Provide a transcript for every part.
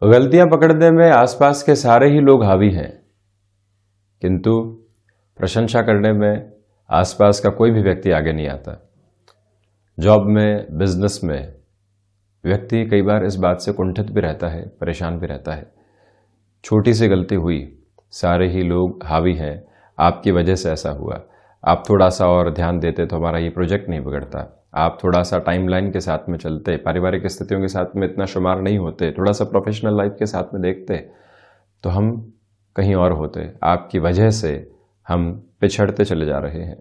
गलतियां पकड़ने में आसपास के सारे ही लोग हावी हैं, किंतु प्रशंसा करने में आसपास का कोई भी व्यक्ति आगे नहीं आता। जॉब में, बिजनेस में व्यक्ति कई बार इस बात से कुंठित भी रहता है, परेशान भी रहता है। छोटी सी गलती हुई, सारे ही लोग हावी हैं, आपकी वजह से ऐसा हुआ। आप थोड़ा सा और ध्यान देते तो हमारा ये प्रोजेक्ट नहीं बिगड़ता। आप थोड़ा सा टाइमलाइन के साथ में चलते, पारिवारिक स्थितियों के साथ में इतना शुमार नहीं होते, थोड़ा सा प्रोफेशनल लाइफ के साथ में देखते तो हम कहीं और होते। आपकी वजह से हम पिछड़ते चले जा रहे हैं।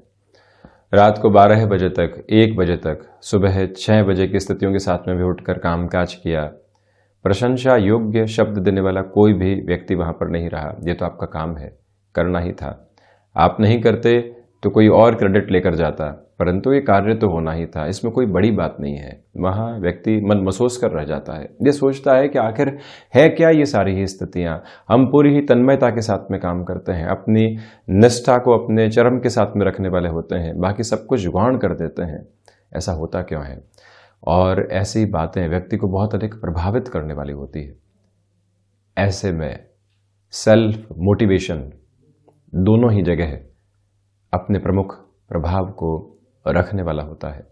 रात को 12 बजे तक, 1 बजे तक, सुबह 6 बजे की स्थितियों के साथ में भी उठकर कामकाज किया। प्रशंसा योग्य शब्द देने वाला कोई भी व्यक्ति वहां पर नहीं रहा। ये तो आपका काम है, करना ही था। आप नहीं करते तो कोई और क्रेडिट लेकर जाता, परंतु ये कार्य तो होना ही था। इसमें कोई बड़ी बात नहीं है। वहां व्यक्ति मन महसूस कर रह जाता है, ये सोचता है कि आखिर है क्या ये सारी ही स्थितियां। हम पूरी ही तन्मयता के साथ में काम करते हैं, अपनी निष्ठा को अपने चरम के साथ में रखने वाले होते हैं, बाकी सब कुछ गौण कर देते हैं। ऐसा होता क्यों है? और ऐसी बातें व्यक्ति को बहुत अधिक प्रभावित करने वाली होती है। ऐसे में सेल्फ मोटिवेशन दोनों ही जगह अपने प्रमुख प्रभाव को रखने वाला होता है।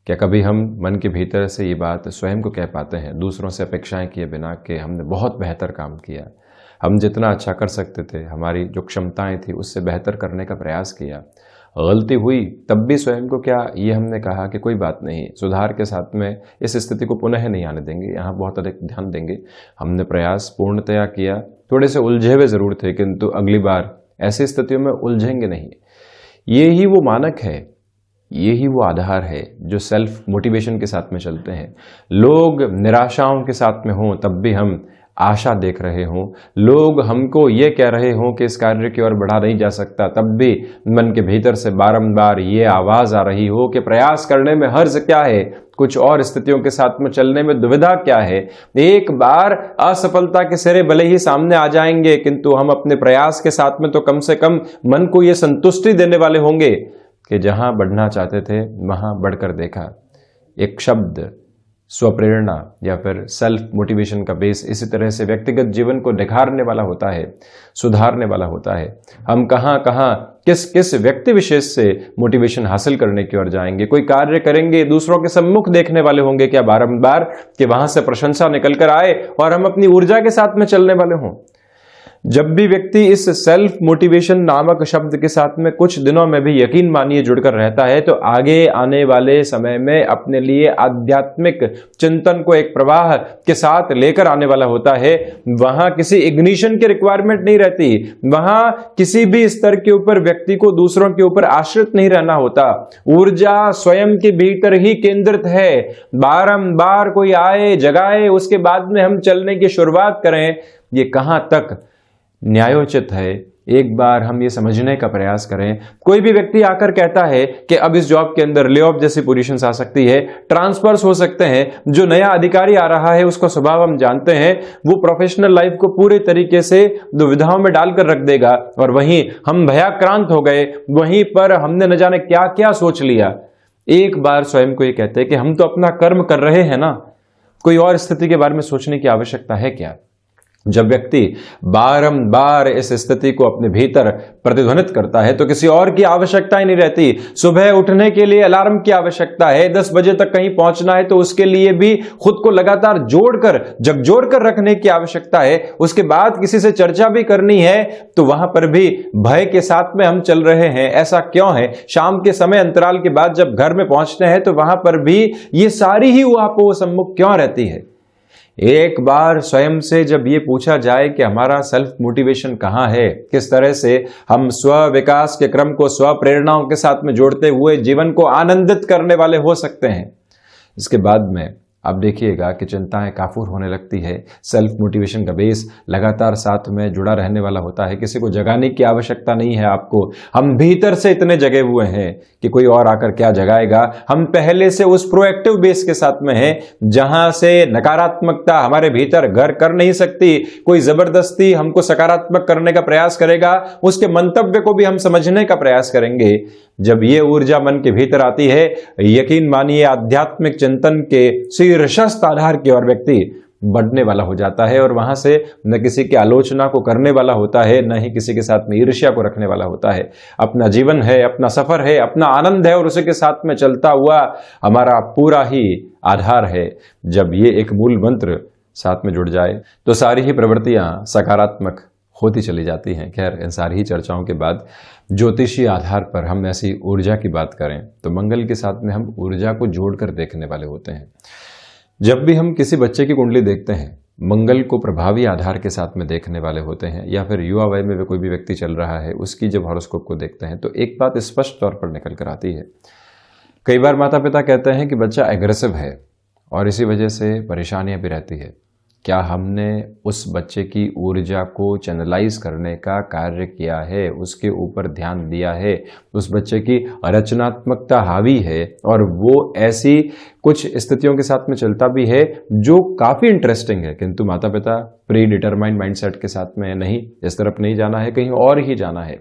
क्या कभी हम मन के भीतर से ये बात स्वयं को कह पाते हैं, दूसरों से अपेक्षाएं किए बिना, कि हमने बहुत बेहतर काम किया, हम जितना अच्छा कर सकते थे, हमारी जो क्षमताएं थी उससे बेहतर करने का प्रयास किया। गलती हुई तब भी स्वयं को क्या ये हमने कहा कि कोई बात नहीं, सुधार के साथ में इस स्थिति को पुनः नहीं आने देंगे, यहाँ बहुत अधिक ध्यान देंगे। हमने प्रयास पूर्णतया किया, थोड़े से उलझे हुए जरूर थे, किंतु अगली बार ऐसी स्थितियों में उलझेंगे नहीं। ये ही वो मानक है, ये ही वो आधार है जो सेल्फ मोटिवेशन के साथ में चलते हैं। लोग निराशाओं के साथ में हों तब भी हम आशा देख रहे हों, लोग हमको ये कह रहे हों कि इस कार्य की ओर बढ़ा नहीं जा सकता, तब भी मन के भीतर से बारंबार ये आवाज आ रही हो कि प्रयास करने में हर्ज क्या है, कुछ और स्थितियों के साथ में चलने में दुविधा क्या है। एक बार असफलता के सिरे भले ही सामने आ जाएंगे, किंतु हम अपने प्रयास के साथ में तो कम से कम मन को यह संतुष्टि देने वाले होंगे कि जहां बढ़ना चाहते थे वहां बढ़कर देखा। एक शब्द स्वप्रेरणा या फिर सेल्फ मोटिवेशन का बेस इसी तरह से व्यक्तिगत जीवन को निखारने वाला होता है, सुधारने वाला होता है। हम कहां कहां किस किस व्यक्ति विशेष से मोटिवेशन हासिल करने की ओर जाएंगे, कोई कार्य करेंगे, दूसरों के सम्मुख देखने वाले होंगे क्या बारंबार कि वहां से प्रशंसा निकल कर आए और हम अपनी ऊर्जा के साथ में चलने वाले हों। जब भी व्यक्ति इस सेल्फ मोटिवेशन नामक शब्द के साथ में कुछ दिनों में भी यकीन मानिए जुड़कर रहता है, तो आगे आने वाले समय में अपने लिए आध्यात्मिक चिंतन को एक प्रवाह के साथ लेकर आने वाला होता है। वहां किसी इग्निशन की रिक्वायरमेंट नहीं रहती, वहां किसी भी स्तर के ऊपर व्यक्ति को दूसरों के ऊपर आश्रित नहीं रहना होता। ऊर्जा स्वयं के भीतर ही केंद्रित है। बारंबार कोई आए, जगाए, उसके बाद में हम चलने की शुरुआत करें, ये कहां तक न्यायोचित है। एक बार हम ये समझने का प्रयास करें। कोई भी व्यक्ति आकर कहता है कि अब इस जॉब के अंदर ले ऑफ जैसी पोजीशंस आ सकती है, ट्रांसफर्स हो सकते हैं, जो नया अधिकारी आ रहा है उसका स्वभाव हम जानते हैं, वो प्रोफेशनल लाइफ को पूरे तरीके से दुविधाओं में डालकर रख देगा, और वहीं हम भयाक्रांत हो गए, वहीं पर हमने न जाने क्या क्या सोच लिया। एक बार स्वयं को ये कहते हैं कि हम तो अपना कर्म कर रहे हैं ना, कोई और स्थिति के बारे में सोचने की आवश्यकता है क्या? जब व्यक्ति बारंबार इस स्थिति को अपने भीतर प्रतिध्वनित करता है तो किसी और की आवश्यकता ही नहीं रहती। सुबह उठने के लिए अलार्म की आवश्यकता है, 10 बजे तक कहीं पहुंचना है तो उसके लिए भी खुद को लगातार जोड़कर, झकझोर कर रखने की आवश्यकता है। उसके बाद किसी से चर्चा भी करनी है तो वहां पर भी भय के साथ में हम चल रहे हैं। ऐसा क्यों है? शाम के समय अंतराल के बाद जब घर में पहुंचते हैं तो वहां पर भी ये सारी ही ऊहापोह सम्मुख क्यों रहती है? एक बार स्वयं से जब ये पूछा जाए कि हमारा सेल्फ मोटिवेशन कहाँ है, किस तरह से हम स्व विकास के क्रम को स्व प्रेरणाओं के साथ में जोड़ते हुए जीवन को आनंदित करने वाले हो सकते हैं, इसके बाद में आप देखिएगा कि चिंताएं काफूर होने लगती है। सेल्फ मोटिवेशन का बेस लगातार साथ में जुड़ा रहने वाला होता है। किसी को जगाने की आवश्यकता नहीं है आपको। हम भीतर से इतने जगे हुए हैं कि कोई और आकर क्या जगाएगा। हम पहले से उस प्रोएक्टिव बेस के साथ में हैं, जहां से नकारात्मकता हमारे भीतर घर कर नहीं सकती। कोई जबरदस्ती हमको सकारात्मक करने का प्रयास करेगा, उसके मंतव्य को भी हम समझने का प्रयास करेंगे। जब ये ऊर्जा मन के भीतर आती है, यकीन मानिए आध्यात्मिक चिंतन के शीर्षस्थ आधार की ओर व्यक्ति बढ़ने वाला हो जाता है और वहां से न किसी की आलोचना को करने वाला होता है, न ही किसी के साथ में ईर्ष्या को रखने वाला होता है। अपना जीवन है, अपना सफर है, अपना आनंद है और उसी के साथ में चलता हुआ हमारा पूरा ही आधार है। जब ये एक मूल मंत्र साथ में जुड़ जाए तो सारी ही प्रवृत्तियां सकारात्मक होती चली जाती हैं। खैर, इन सारी ही चर्चाओं के बाद ज्योतिषीय आधार पर हम ऐसी ऊर्जा की बात करें तो मंगल के साथ में हम ऊर्जा को जोड़कर देखने वाले होते हैं। जब भी हम किसी बच्चे की कुंडली देखते हैं, मंगल को प्रभावी आधार के साथ में देखने वाले होते हैं, या फिर युवा वय में कोई भी व्यक्ति चल रहा है उसकी जब हॉरोस्कोप को देखते हैं तो एक बात स्पष्ट तौर पर निकल कर आती है। कई बार माता पिता कहते हैं कि बच्चा एग्रेसिव है और इसी वजह से परेशानियां भी रहती है। क्या हमने उस बच्चे की ऊर्जा को चैनलाइज करने का कार्य किया है, उसके ऊपर ध्यान दिया है, उस बच्चे की रचनात्मकता हावी है और वो ऐसी कुछ स्थितियों के साथ में चलता भी है जो काफी इंटरेस्टिंग है, किंतु माता पिता प्री डिटरमाइंड माइंडसेट के साथ में नहीं, इस तरफ नहीं जाना है, कहीं और ही जाना है,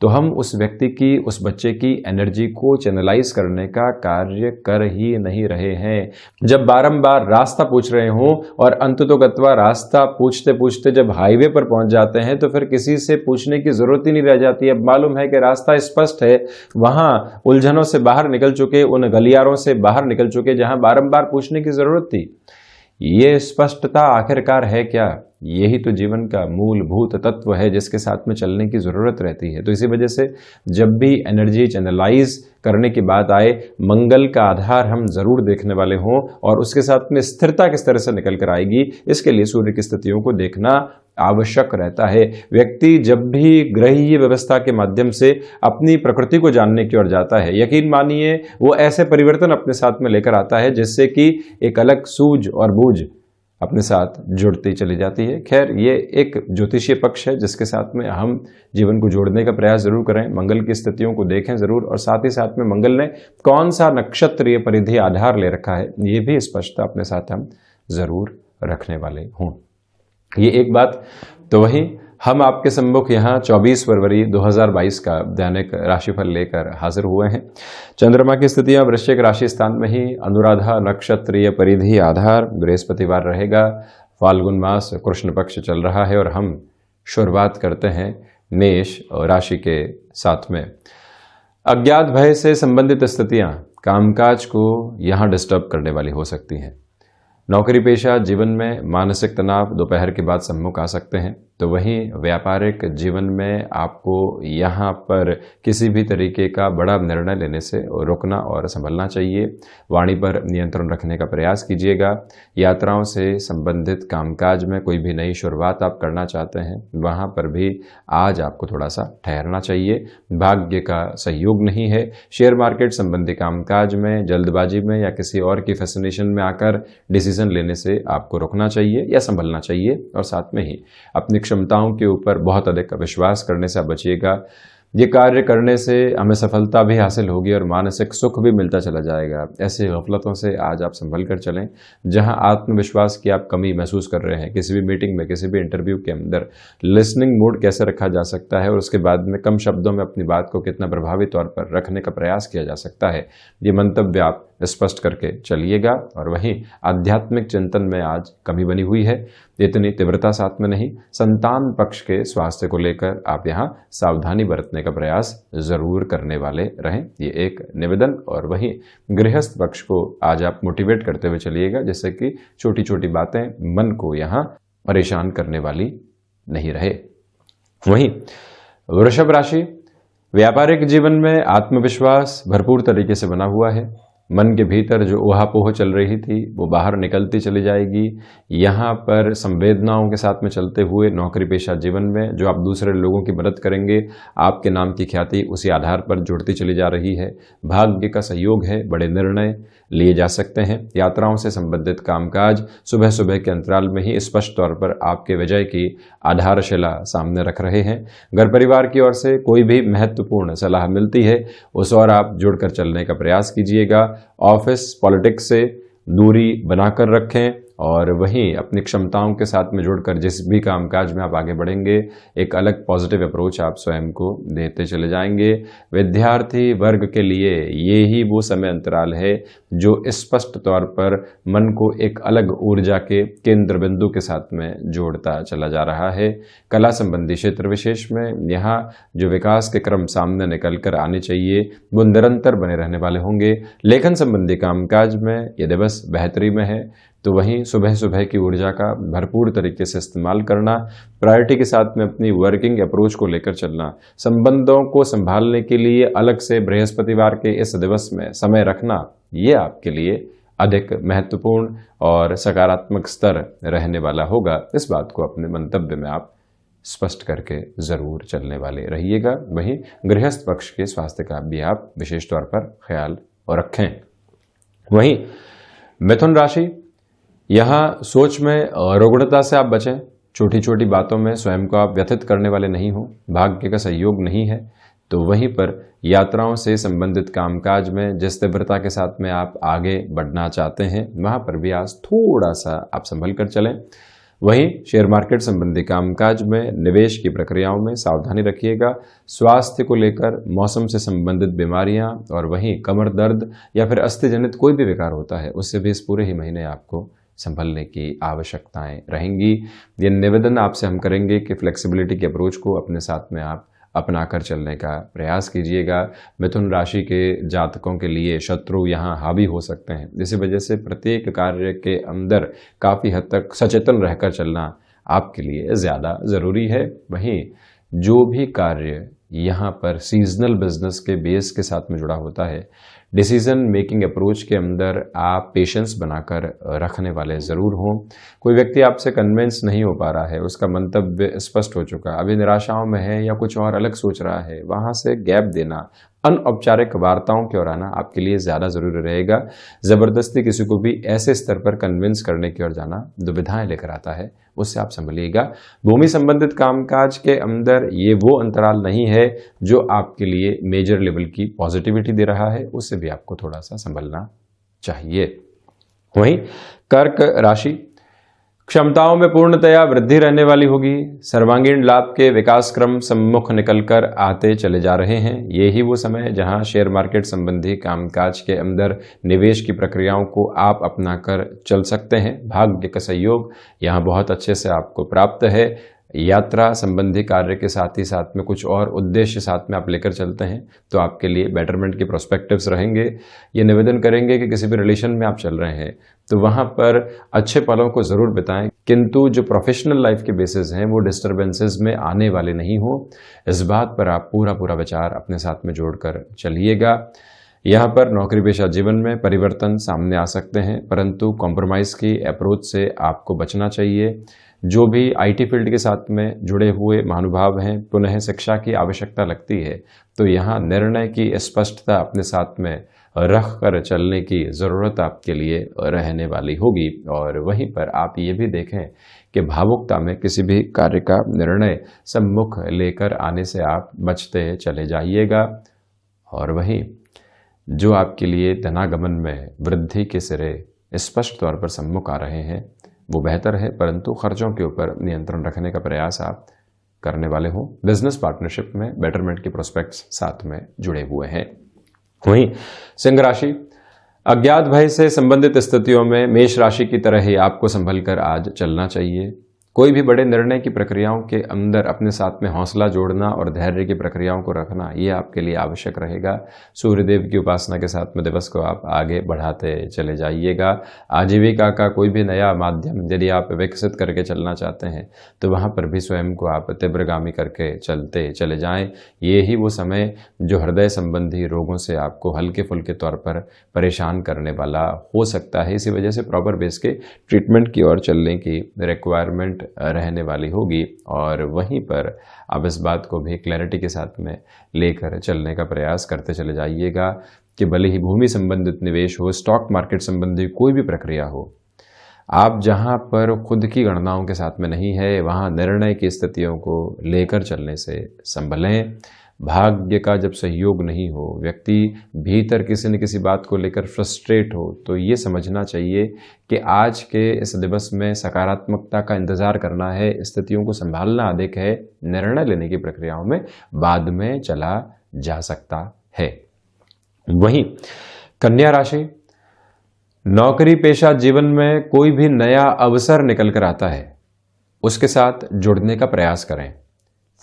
तो हम उस व्यक्ति की, उस बच्चे की एनर्जी को चैनलाइज करने का कार्य कर ही नहीं रहे हैं। जब बारंबार रास्ता पूछ रहे हों और अंततोगत्वा रास्ता पूछते पूछते जब हाईवे पर पहुंच जाते हैं तो फिर किसी से पूछने की जरूरत ही नहीं रह जाती। अब मालूम है कि रास्ता स्पष्ट है, वहां उलझनों से बाहर निकल चुके, उन गलियारों से बाहर निकल चुके जहां बारंबार पूछने की जरूरत थी। ये स्पष्टता आखिरकार है क्या? यही तो जीवन का मूलभूत तत्व है जिसके साथ में चलने की जरूरत रहती है। तो इसी वजह से जब भी एनर्जी चैनलाइज करने की बात आए, मंगल का आधार हम जरूर देखने वाले हों और उसके साथ में स्थिरता किस तरह से निकल कर आएगी, इसके लिए सूर्य की स्थितियों को देखना आवश्यक रहता है। व्यक्ति जब भी ग्रहीय व्यवस्था के माध्यम से अपनी प्रकृति को जानने की ओर जाता है, यकीन मानिए वो ऐसे परिवर्तन अपने साथ में लेकर आता है जिससे कि एक अलग सूझ और बूझ अपने साथ जुड़ती चली जाती है। खैर, ये एक ज्योतिषीय पक्ष है जिसके साथ में हम जीवन को जोड़ने का प्रयास जरूर करें, मंगल की स्थितियों को देखें जरूर, और साथ ही साथ में मंगल ने कौन सा नक्षत्रीय परिधि आधार ले रखा है ये भी स्पष्टता अपने साथ हम जरूर रखने वाले हों। ये एक बात। तो वहीं हम आपके सम्मुख यहाँ 24 फरवरी 2022 का दैनिक राशिफल लेकर हाजिर हुए हैं। चंद्रमा की स्थितियां वृश्चिक राशि स्थान में ही, अनुराधा नक्षत्रीय परिधि आधार, बृहस्पतिवार रहेगा, फाल्गुन मास कृष्ण पक्ष चल रहा है और हम शुरुआत करते हैं मेष राशि के साथ में। अज्ञात भय से संबंधित स्थितियां कामकाज को यहाँ डिस्टर्ब करने वाली हो सकती हैं। नौकरी पेशा जीवन में मानसिक तनाव दोपहर के बाद सम्मुख आ सकते हैं। तो वहीं व्यापारिक जीवन में आपको यहाँ पर किसी भी तरीके का बड़ा निर्णय लेने से रुकना और संभलना चाहिए। वाणी पर नियंत्रण रखने का प्रयास कीजिएगा। यात्राओं से संबंधित कामकाज में कोई भी नई शुरुआत आप करना चाहते हैं, वहाँ पर भी आज आपको थोड़ा सा ठहरना चाहिए। भाग्य का सहयोग नहीं है। शेयर मार्केट संबंधी कामकाज में जल्दबाजी में या किसी और की फैसिनेशन में आकर डिसीजन लेने से आपको रुकना चाहिए या संभलना चाहिए, और साथ में ही अपनी क्षमताओं के ऊपर बहुत अधिक विश्वास करने से बचिएगा। ये कार्य करने से हमें सफलता भी हासिल होगी और मानसिक सुख भी मिलता चला जाएगा। ऐसी गफलतों से आज आप संभल कर चलें। जहां आत्मविश्वास की आप कमी महसूस कर रहे हैं, किसी भी मीटिंग में, किसी भी इंटरव्यू के अंदर लिसनिंग मोड कैसे रखा जा सकता है और उसके बाद में कम शब्दों में अपनी बात को कितना प्रभावी तौर पर रखने का प्रयास किया जा सकता है, ये मंतव्य आप स्पष्ट करके चलिएगा। और वहीं आध्यात्मिक चिंतन में आज कमी बनी हुई है, इतनी तीव्रता साथ में नहीं। संतान पक्ष के स्वास्थ्य को लेकर आप यहाँ सावधानी बरतने का प्रयास जरूर करने वाले रहें, ये एक निवेदन। और वहीं गृहस्थ पक्ष को आज आप मोटिवेट करते हुए चलिएगा, जिससे कि छोटी छोटी बातें मन को यहाँ परेशान करने वाली नहीं रहे। वहीं वृषभ राशि, व्यापारिक जीवन में आत्मविश्वास भरपूर तरीके से बना हुआ है। मन के भीतर जो ऊहापोह चल रही थी वो बाहर निकलती चली जाएगी। यहाँ पर संवेदनाओं के साथ में चलते हुए नौकरी पेशा जीवन में जो आप दूसरे लोगों की मदद करेंगे, आपके नाम की ख्याति उसी आधार पर जुड़ती चली जा रही है। भाग्य का सहयोग है, बड़े निर्णय लिए जा सकते हैं। यात्राओं से संबंधित कामकाज सुबह सुबह के अंतराल में ही स्पष्ट तौर पर आपके विजय की आधारशिला सामने रख रहे हैं। घर परिवार की ओर से कोई भी महत्वपूर्ण सलाह मिलती है, उस और आप जुड़कर चलने का प्रयास कीजिएगा। ऑफिस पॉलिटिक्स से दूरी बनाकर रखें और वहीं अपनी क्षमताओं के साथ में जुड़कर जिस भी कामकाज में आप आगे बढ़ेंगे, एक अलग पॉजिटिव अप्रोच आप स्वयं को देते चले जाएंगे। विद्यार्थी वर्ग के लिए ये ही वो समय अंतराल है जो स्पष्ट तौर पर मन को एक अलग ऊर्जा के केंद्र बिंदु के साथ में जोड़ता चला जा रहा है। कला संबंधी क्षेत्र विशेष में यहाँ जो विकास के क्रम सामने निकल कर आने चाहिए वो निरंतर बने रहने वाले होंगे। लेखन संबंधी कामकाज में ये दिवस बेहतरी में है, तो वहीं सुबह सुबह की ऊर्जा का भरपूर तरीके से इस्तेमाल करना, प्रायोरिटी के साथ में अपनी वर्किंग अप्रोच को लेकर चलना, संबंधों को संभालने के लिए अलग से बृहस्पतिवार के इस दिवस में समय रखना, ये आपके लिए अधिक महत्वपूर्ण और सकारात्मक स्तर रहने वाला होगा। इस बात को अपने मंतव्य में आप स्पष्ट करके जरूर चलने वाले रहिएगा। वहीं गृहस्थ पक्ष के स्वास्थ्य का भी आप विशेष तौर पर ख्याल रखें। वहीं मिथुन राशि, यहाँ सोच में रुग्णता से आप बचें। छोटी छोटी बातों में स्वयं को आप व्यथित करने वाले नहीं हो। भाग्य का सहयोग नहीं है, तो वहीं पर यात्राओं से संबंधित कामकाज में जिस तीव्रता के साथ में आप आगे बढ़ना चाहते हैं, वहां पर भी आज थोड़ा सा आप संभल कर चलें। वहीं शेयर मार्केट संबंधी कामकाज में निवेश की प्रक्रियाओं में सावधानी रखिएगा। स्वास्थ्य को लेकर मौसम से संबंधित बीमारियां और वहीं कमर दर्द या फिर अस्थि जनित कोई भी विकार होता है, उससे भी इस पूरे ही महीने आपको संभलने की आवश्यकताएं रहेंगी। ये निवेदन आपसे हम करेंगे कि फ्लेक्सिबिलिटी के अप्रोच को अपने साथ में आप अपनाकर चलने का प्रयास कीजिएगा। मिथुन राशि के जातकों के लिए शत्रु यहाँ हावी हो सकते हैं, इसी वजह से प्रत्येक कार्य के अंदर काफ़ी हद तक सचेतन रहकर चलना आपके लिए ज़्यादा ज़रूरी है। वहीं जो भी कार्य यहाँ पर सीजनल बिजनेस के बेस के साथ में जुड़ा होता है, डिसीजन मेकिंग अप्रोच के अंदर आप पेशेंस बनाकर रखने वाले ज़रूर हों। कोई व्यक्ति आपसे कन्विंस नहीं हो पा रहा है, उसका मंतव्य स्पष्ट हो चुका, अभी निराशाओं में है या कुछ और अलग सोच रहा है, वहाँ से गैप देना, अनौपचारिक वार्ताओं की ओर आना आपके लिए ज़्यादा ज़रूरी रहेगा। ज़बरदस्ती किसी को भी ऐसे स्तर पर कन्विंस करने की ओर जाना दुविधाएं लेकर आता है, उससे आप संभलिएगा। भूमि संबंधित कामकाज के अंदर ये वो अंतराल नहीं है जो आपके लिए मेजर लेवल की पॉजिटिविटी दे रहा है, उससे भी आपको थोड़ा सा संभलना चाहिए। वहीं कर्क राशि, क्षमताओं में पूर्णतया वृद्धि रहने वाली होगी। सर्वांगीण लाभ के विकास क्रम सम्मुख निकलकर आते चले जा रहे हैं। ये ही वो समय है जहां शेयर मार्केट संबंधी कामकाज के अंदर निवेश की प्रक्रियाओं को आप अपनाकर चल सकते हैं। भाग्य का सहयोग यहां बहुत अच्छे से आपको प्राप्त है। यात्रा संबंधी कार्य के साथ ही साथ में कुछ और उद्देश्य साथ में आप लेकर चलते हैं तो आपके लिए बेटरमेंट के प्रोस्पेक्टिव्स रहेंगे। ये निवेदन करेंगे कि किसी भी रिलेशन में आप चल रहे हैं तो वहाँ पर अच्छे पलों को ज़रूर बिताएं, किंतु जो प्रोफेशनल लाइफ के बेसिस हैं वो डिस्टर्बेंसेस में आने वाले नहीं हो। इस बात पर आप पूरा विचार अपने साथ में जोड़कर चलिएगा। यहाँ पर नौकरी पेशा जीवन में परिवर्तन सामने आ सकते हैं, परंतु कॉम्प्रोमाइज़ की अप्रोच से आपको बचना चाहिए। जो भी आईटी फील्ड के साथ में जुड़े हुए महानुभाव हैं, पुनः शिक्षा की आवश्यकता लगती है, तो यहाँ निर्णय की स्पष्टता अपने साथ में रख कर चलने की ज़रूरत आपके लिए रहने वाली होगी। और वहीं पर आप ये भी देखें कि भावुकता में किसी भी कार्य का निर्णय सम्मुख लेकर आने से आप बचते चले जाइएगा। और वहीं जो आपके लिए धनागमन में वृद्धि के सिरे स्पष्ट तौर पर सम्मुख आ रहे हैं वो बेहतर है, परंतु खर्चों के ऊपर नियंत्रण रखने का प्रयास आप करने वाले हो। बिजनेस पार्टनरशिप में बेटरमेंट के प्रोस्पेक्ट्स साथ में जुड़े हुए हैं। वहीं सिंह राशि, अज्ञात भय से संबंधित स्थितियों में मेष राशि की तरह ही आपको संभल कर आज चलना चाहिए। कोई भी बड़े निर्णय की प्रक्रियाओं के अंदर अपने साथ में हौसला जोड़ना और धैर्य की प्रक्रियाओं को रखना ये आपके लिए आवश्यक रहेगा। सूर्यदेव की उपासना के साथ में दिवस को आप आगे बढ़ाते चले जाइएगा। आजीविका का कोई भी नया माध्यम यदि आप विकसित करके चलना चाहते हैं तो वहाँ पर भी स्वयं को आप तीव्रगामी करके चलते चले जाएं। ये ही वो समय जो हृदय संबंधी रोगों से आपको हल्के फुल्के तौर पर परेशान करने वाला हो सकता है। इसी वजह से प्रॉपर बेस के ट्रीटमेंट की ओर चलने की रिक्वायरमेंट रहने वाली होगी। और वहीं पर आप इस बात को भी क्लैरिटी के साथ में लेकर चलने का प्रयास करते चले जाइएगा कि भले ही भूमि संबंधित निवेश हो, स्टॉक मार्केट संबंधी कोई भी प्रक्रिया हो, आप जहां पर खुद की गणनाओं के साथ में नहीं है वहां निर्णय की स्थितियों को लेकर चलने से संभलें। भाग्य का जब सहयोग नहीं हो, व्यक्ति भीतर किसी न किसी बात को लेकर फ्रस्ट्रेट हो, तो ये समझना चाहिए कि आज के इस दिवस में सकारात्मकता का इंतजार करना है, स्थितियों को संभालना अधिक है, निर्णय लेने की प्रक्रियाओं में बाद में चला जा सकता है। वहीं कन्या राशि, नौकरी पेशा जीवन में कोई भी नया अवसर निकल कर आता है, उसके साथ जुड़ने का प्रयास करें।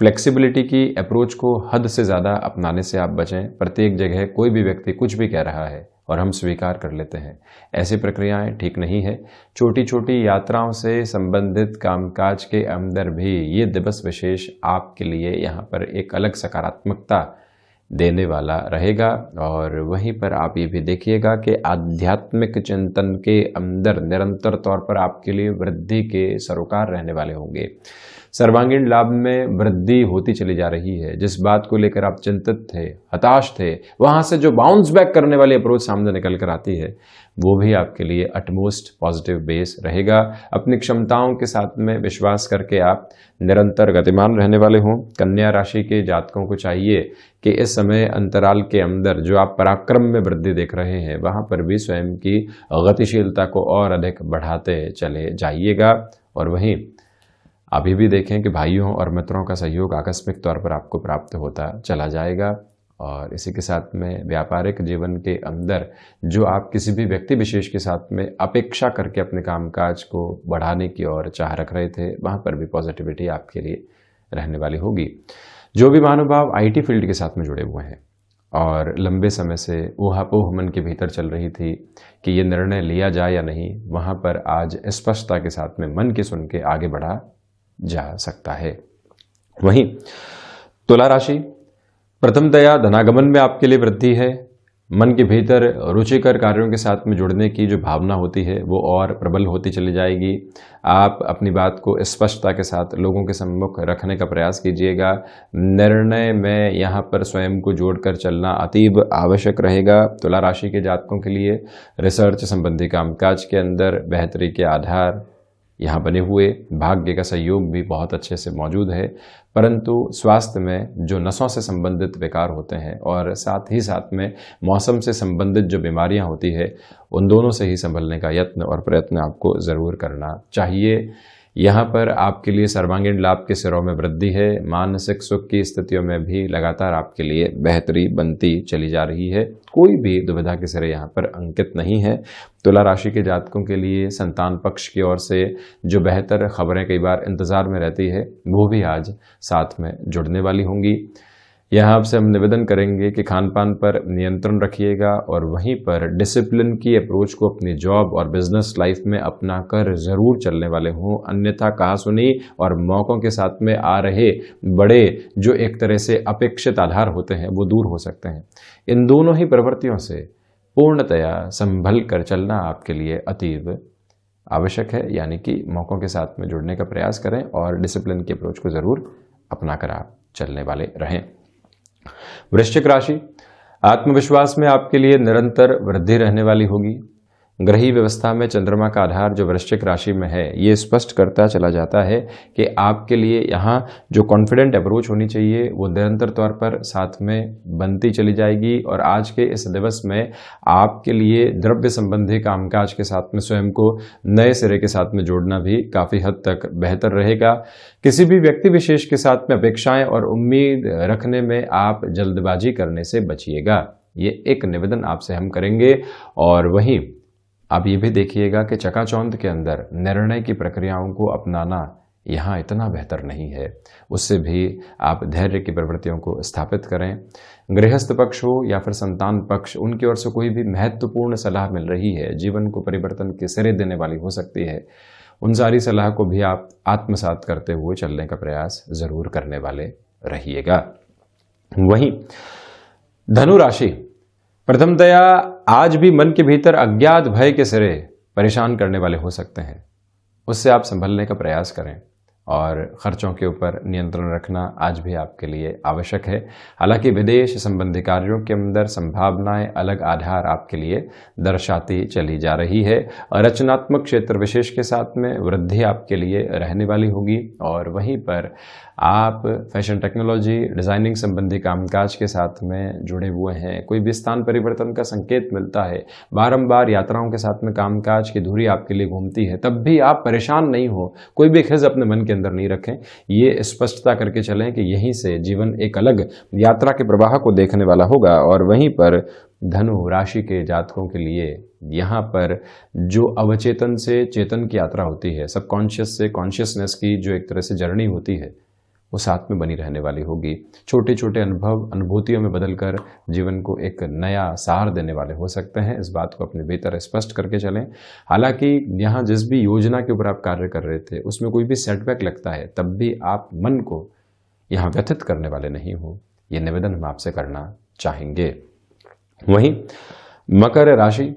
फ्लेक्सिबिलिटी की अप्रोच को हद से ज़्यादा अपनाने से आप बचें। प्रत्येक जगह कोई भी व्यक्ति कुछ भी कह रहा है और हम स्वीकार कर लेते हैं, ऐसी प्रक्रियाएं ठीक नहीं है। छोटी छोटी यात्राओं से संबंधित कामकाज के अंदर भी ये दिवस विशेष आपके लिए यहाँ पर एक अलग सकारात्मकता देने वाला रहेगा। और वहीं पर आप ये भी देखिएगा कि आध्यात्मिक चिंतन के अंदर निरंतर तौर पर आपके लिए वृद्धि के सरोकार रहने वाले होंगे। सर्वांगीण लाभ में वृद्धि होती चली जा रही है। जिस बात को लेकर आप चिंतित थे, हताश थे, वहां से जो बाउंस बैक करने वाली अप्रोच सामने निकल कर आती है, वो भी आपके लिए अटमोस्ट पॉजिटिव बेस रहेगा। अपनी क्षमताओं के साथ में विश्वास करके आप निरंतर गतिमान रहने वाले हों। कन्या राशि के जातकों को चाहिए कि इस समय अंतराल के अंदर जो आप पराक्रम में वृद्धि देख रहे हैं, वहां पर भी स्वयं की गतिशीलता को और अधिक बढ़ाते चले जाइएगा। और वहीं अभी भी देखें कि भाइयों और मित्रों का सहयोग आकस्मिक तौर पर आपको प्राप्त होता चला जाएगा। और इसी के साथ में व्यापारिक जीवन के अंदर जो आप किसी भी व्यक्ति विशेष के साथ में अपेक्षा करके अपने कामकाज को बढ़ाने की ओर चाह रख रहे थे, वहां पर भी पॉजिटिविटी आपके लिए रहने वाली होगी। जो भी महानुभाव आईटी फील्ड के साथ में जुड़े हुए हैं और लंबे समय से ऊहापोह मन के भीतर चल रही थी कि ये निर्णय लिया जाए या नहीं, वहां पर आज स्पष्टता के साथ में मन की सुन के आगे बढ़ा जा सकता है। वहीं तुला राशि, प्रथमतया धनागमन में आपके लिए वृद्धि है। मन के भीतर रुचिकर कार्यों के साथ में जुड़ने की जो भावना होती है वो और प्रबल होती चली जाएगी। आप अपनी बात को स्पष्टता के साथ लोगों के सम्मुख रखने का प्रयास कीजिएगा। निर्णय में यहाँ पर स्वयं को जोड़कर चलना अतीब आवश्यक रहेगा। तुला राशि के जातकों के लिए रिसर्च संबंधी कामकाज के अंदर बेहतरी के आधार यहाँ बने हुए, भाग्य का सहयोग भी बहुत अच्छे से मौजूद है। परंतु स्वास्थ्य में जो नसों से संबंधित विकार होते हैं और साथ ही साथ में मौसम से संबंधित जो बीमारियां होती है, उन दोनों से ही संभलने का यत्न और प्रयत्न आपको ज़रूर करना चाहिए। यहाँ पर आपके लिए सर्वांगीण लाभ के सिरों में वृद्धि है। मानसिक सुख की स्थितियों में भी लगातार आपके लिए बेहतरी बनती चली जा रही है। कोई भी दुविधा के सिरे यहाँ पर अंकित नहीं है। तुला राशि के जातकों के लिए संतान पक्ष की ओर से जो बेहतर खबरें कई बार इंतजार में रहती है, वो भी आज साथ में जुड़ने वाली होंगी। यहाँ आपसे हम निवेदन करेंगे कि खान पान पर नियंत्रण रखिएगा और वहीं पर डिसिप्लिन की अप्रोच को अपनी जॉब और बिजनेस लाइफ में अपना कर ज़रूर चलने वाले हों। अन्यथा कहासुनी और मौक़ों के साथ में आ रहे बड़े जो एक तरह से अपेक्षित आधार होते हैं, वो दूर हो सकते हैं। इन दोनों ही प्रवृत्तियों से पूर्णतया संभल कर चलना आपके लिए अतीव आवश्यक है। यानी कि मौक़ों के साथ में जुड़ने का प्रयास करें और डिसिप्लिन की अप्रोच को ज़रूर अपना कर आप चलने वाले रहें। वृश्चिक राशि, आत्मविश्वास में आपके लिए निरंतर वृद्धि रहने वाली होगी। ग्रही व्यवस्था में चंद्रमा का आधार जो वृश्चिक राशि में है, ये स्पष्ट करता चला जाता है कि आपके लिए यहाँ जो कॉन्फिडेंट अप्रोच होनी चाहिए वो निरंतर तौर पर साथ में बनती चली जाएगी। और आज के इस दिवस में आपके लिए द्रव्य संबंधी कामकाज के साथ में स्वयं को नए सिरे के साथ में जोड़ना भी काफ़ी हद तक बेहतर रहेगा। किसी भी व्यक्ति विशेष के साथ में अपेक्षाएं और उम्मीद रखने में आप जल्दबाजी करने से बचिएगा, ये एक निवेदन आपसे हम करेंगे। और वहीं आप ये भी देखिएगा कि चकाचौंध के अंदर निर्णय की प्रक्रियाओं को अपनाना यहाँ इतना बेहतर नहीं है, उससे भी आप धैर्य की प्रवृत्तियों को स्थापित करें। गृहस्थ पक्ष हो या फिर संतान पक्ष, उनकी ओर से कोई भी महत्वपूर्ण सलाह मिल रही है, जीवन को परिवर्तन के सिरे देने वाली हो सकती है, उन सारी सलाह को भी आप आत्मसात करते हुए चलने का प्रयास जरूर करने वाले रहिएगा। वहीं धनु राशि, प्रथमतया आज भी मन के भीतर अज्ञात भय के सिरे परेशान करने वाले हो सकते हैं, उससे आप संभलने का प्रयास करें और खर्चों के ऊपर नियंत्रण रखना आज भी आपके लिए आवश्यक है। हालांकि विदेश संबंधी कार्यों के अंदर संभावनाएं अलग आधार आपके लिए दर्शाती चली जा रही है। रचनात्मक क्षेत्र विशेष के साथ में वृद्धि आपके लिए रहने वाली होगी और वहीं पर आप फैशन टेक्नोलॉजी डिज़ाइनिंग संबंधी कामकाज के साथ में जुड़े हुए हैं, कोई भी स्थान परिवर्तन का संकेत मिलता है, बारंबार यात्राओं के साथ में कामकाज की धुरी आपके लिए घूमती है, तब भी आप परेशान नहीं हो, कोई भी खिज़ अपने मन के अंदर नहीं रखें। ये स्पष्टता करके चलें कि यहीं से जीवन एक अलग यात्रा के प्रवाह को देखने वाला होगा। और वहीं पर धनु राशि के जातकों के लिए यहाँ पर जो अवचेतन से चेतन की यात्रा होती है, सबकॉन्शियस से कॉन्शियसनेस की जो एक तरह से जर्नी होती है, वो साथ में बनी रहने वाली होगी। छोटे छोटे अनुभूतियों में बदलकर जीवन को एक नया सार देने वाले हो सकते हैं। इस बात को अपने भीतर स्पष्ट करके चलें। हालांकि यहाँ जिस भी योजना के ऊपर आप कार्य कर रहे थे उसमें कोई भी सेटबैक लगता है, तब भी आप मन को यहाँ व्यथित करने वाले नहीं हो, ये निवेदन हम आपसे करना चाहेंगे। वहीं मकर राशि,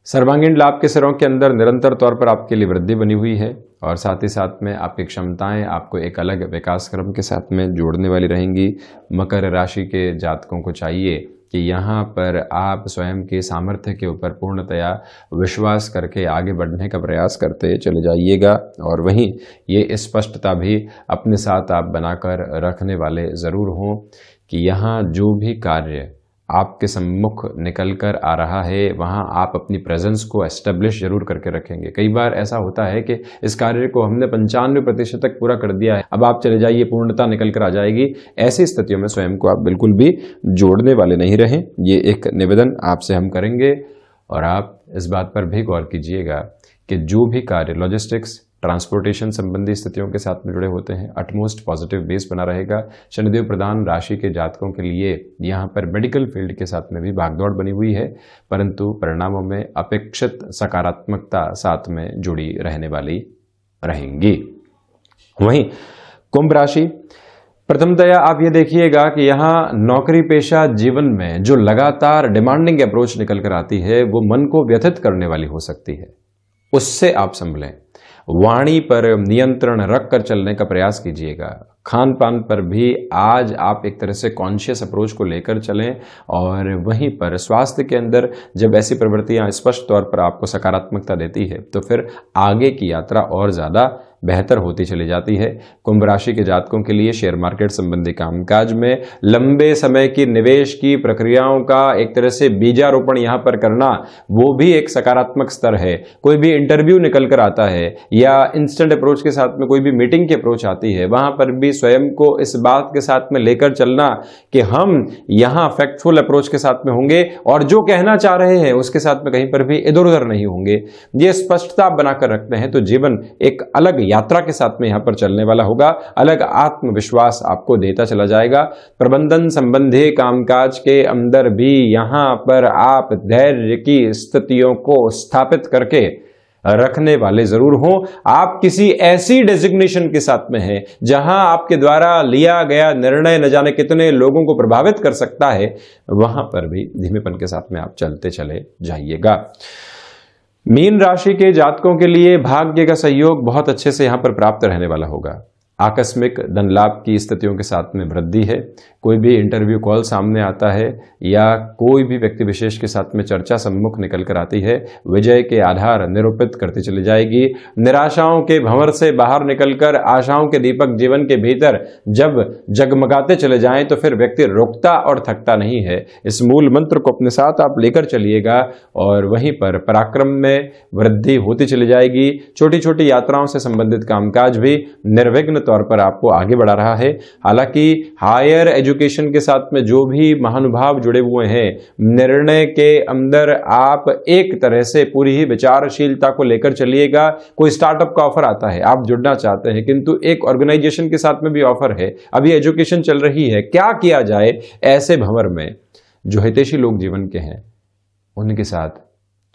सर्वांगीण लाभ के सिरों के अंदर निरंतर तौर पर आपके लिए वृद्धि बनी हुई है और साथ ही साथ में आपकी क्षमताएं आपको एक अलग विकास क्रम के साथ में जोड़ने वाली रहेंगी। मकर राशि के जातकों को चाहिए कि यहाँ पर आप स्वयं के सामर्थ्य के ऊपर पूर्णतया विश्वास करके आगे बढ़ने का प्रयास करते चले जाइएगा और वहीं ये स्पष्टता भी अपने साथ आप बनाकर रखने वाले ज़रूर हों कि यहाँ जो भी कार्य आपके सम्मुख निकल कर आ रहा है वहाँ आप अपनी प्रेजेंस को एस्टेब्लिश जरूर करके रखेंगे। कई बार ऐसा होता है कि इस कार्य को हमने 95% तक पूरा कर दिया है, अब आप चले जाइए, पूर्णता निकल कर आ जाएगी। ऐसी स्थितियों में स्वयं को आप बिल्कुल भी जोड़ने वाले नहीं रहें, ये एक निवेदन आपसे हम करेंगे। और आप इस बात पर भी गौर कीजिएगा कि जो भी कार्य लॉजिस्टिक्स ट्रांसपोर्टेशन संबंधी स्थितियों के साथ में जुड़े होते हैं, अटमोस्ट पॉजिटिव बेस बना रहेगा। शनिदेव प्रधान राशि के जातकों के लिए यहाँ पर मेडिकल फील्ड के साथ में भी भागदौड़ बनी हुई है, परंतु परिणामों में अपेक्षित सकारात्मकता साथ में जुड़ी रहने वाली रहेंगी। वहीं कुंभ राशि, प्रथमतया आप ये देखिएगा कि यहाँ नौकरी पेशा जीवन में जो लगातार डिमांडिंग अप्रोच निकल कर आती है वो मन को व्यथित करने वाली हो सकती है, उससे आप संभलें। वाणी पर नियंत्रण रख कर चलने का प्रयास कीजिएगा। खान पान पर भी आज आप एक तरह से कॉन्शियस अप्रोच को लेकर चलें और वहीं पर स्वास्थ्य के अंदर जब ऐसी प्रवृत्तियां स्पष्ट तौर पर आपको सकारात्मकता देती है तो फिर आगे की यात्रा और ज़्यादा बेहतर होती चली जाती है। कुंभ राशि के जातकों के लिए शेयर मार्केट संबंधी कामकाज में लंबे समय की निवेश की प्रक्रियाओं का एक तरह से बीजारोपण यहाँ पर करना, वो भी एक सकारात्मक स्तर है। कोई भी इंटरव्यू निकल कर आता है या इंस्टेंट अप्रोच के साथ में कोई भी मीटिंग की अप्रोच आती है, वहां पर भी स्वयं को इस बात के साथ में लेकर चलना कि हम यहाँ फैक्टफुल अप्रोच के साथ में होंगे और जो कहना चाह रहे हैं उसके साथ में कहीं पर भी इधर उधर नहीं होंगे। ये स्पष्टता बनाकर रखते हैं तो जीवन एक अलग यात्रा के साथ में यहाँ पर चलने वाला होगा, अलग आत्मविश्वास आपको देता चला जाएगा। प्रबंधन संबंधी कामकाज के अंदर भी यहाँ पर आप धैर्य की स्थितियों को स्थापित करके रखने वाले जरूर हों। आप किसी ऐसी डेजिग्नेशन के साथ में हैं जहां आपके द्वारा लिया गया निर्णय न जाने कितने लोगों को प्रभावित कर सकता है, वहां पर भी धीमेपन के साथ में आप चलते चले जाइएगा। मीन राशि के जातकों के लिए भाग्य का सहयोग बहुत अच्छे से यहां पर प्राप्त रहने वाला होगा। आकस्मिक धन लाभ की स्थितियों के साथ में वृद्धि है। कोई भी इंटरव्यू कॉल सामने आता है या कोई भी व्यक्ति विशेष के साथ में चर्चा सम्मुख निकल कर आती है, विजय के आधार निरूपित करती चली जाएगी। निराशाओं के भंवर से बाहर निकलकर आशाओं के दीपक जीवन के भीतर जब जगमगाते चले जाएं तो फिर व्यक्ति रुकता और थकता नहीं है। इस मूल मंत्र को अपने साथ आप लेकर चलिएगा और वहीं पर पराक्रम में वृद्धि होती चली जाएगी। छोटी छोटी यात्राओं से संबंधित कामकाज भी निर्विघ्न तौर पर आपको आगे बढ़ा रहा है। हालांकि हायर एजुकेशन के साथ में जो भी महानुभाव जुड़े हुए हैं, निर्णय के अंदर आप एक तरह से पूरी ही विचारशीलता को लेकर चलिएगा। कोई स्टार्टअप का ऑफर आता है, आप जुड़ना चाहते हैं, किंतु एक ऑर्गेनाइजेशन के साथ में भी ऑफर है, अभी एजुकेशन चल रही है, क्या किया जाए, ऐसे भंवर में जो हितैषी लोग जीवन के हैं उनके साथ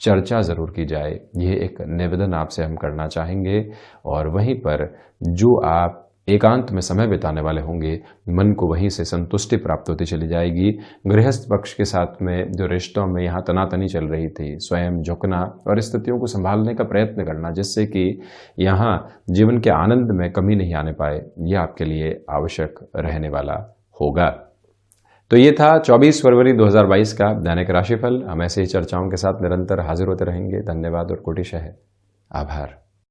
चर्चा जरूर की जाए। ये एक निवेदन आपसे हम करना चाहेंगे। और वहीं पर जो आप एकांत में समय बिताने वाले होंगे, मन को वहीं से संतुष्टि प्राप्त होती चली जाएगी। गृहस्थ पक्ष के साथ में जो रिश्तों में यहाँ तनातनी चल रही थी, स्वयं झुकना और स्थितियों को संभालने का प्रयत्न करना, जिससे कि यहाँ जीवन के आनंद में कमी नहीं आने पाए, यह आपके लिए आवश्यक रहने वाला होगा। तो ये था 24 फरवरी 2022 का दैनिक राशिफल। हम ऐसे ही चर्चाओं के साथ निरंतर हाजिर होते रहेंगे। धन्यवाद और कोटिशः आभार।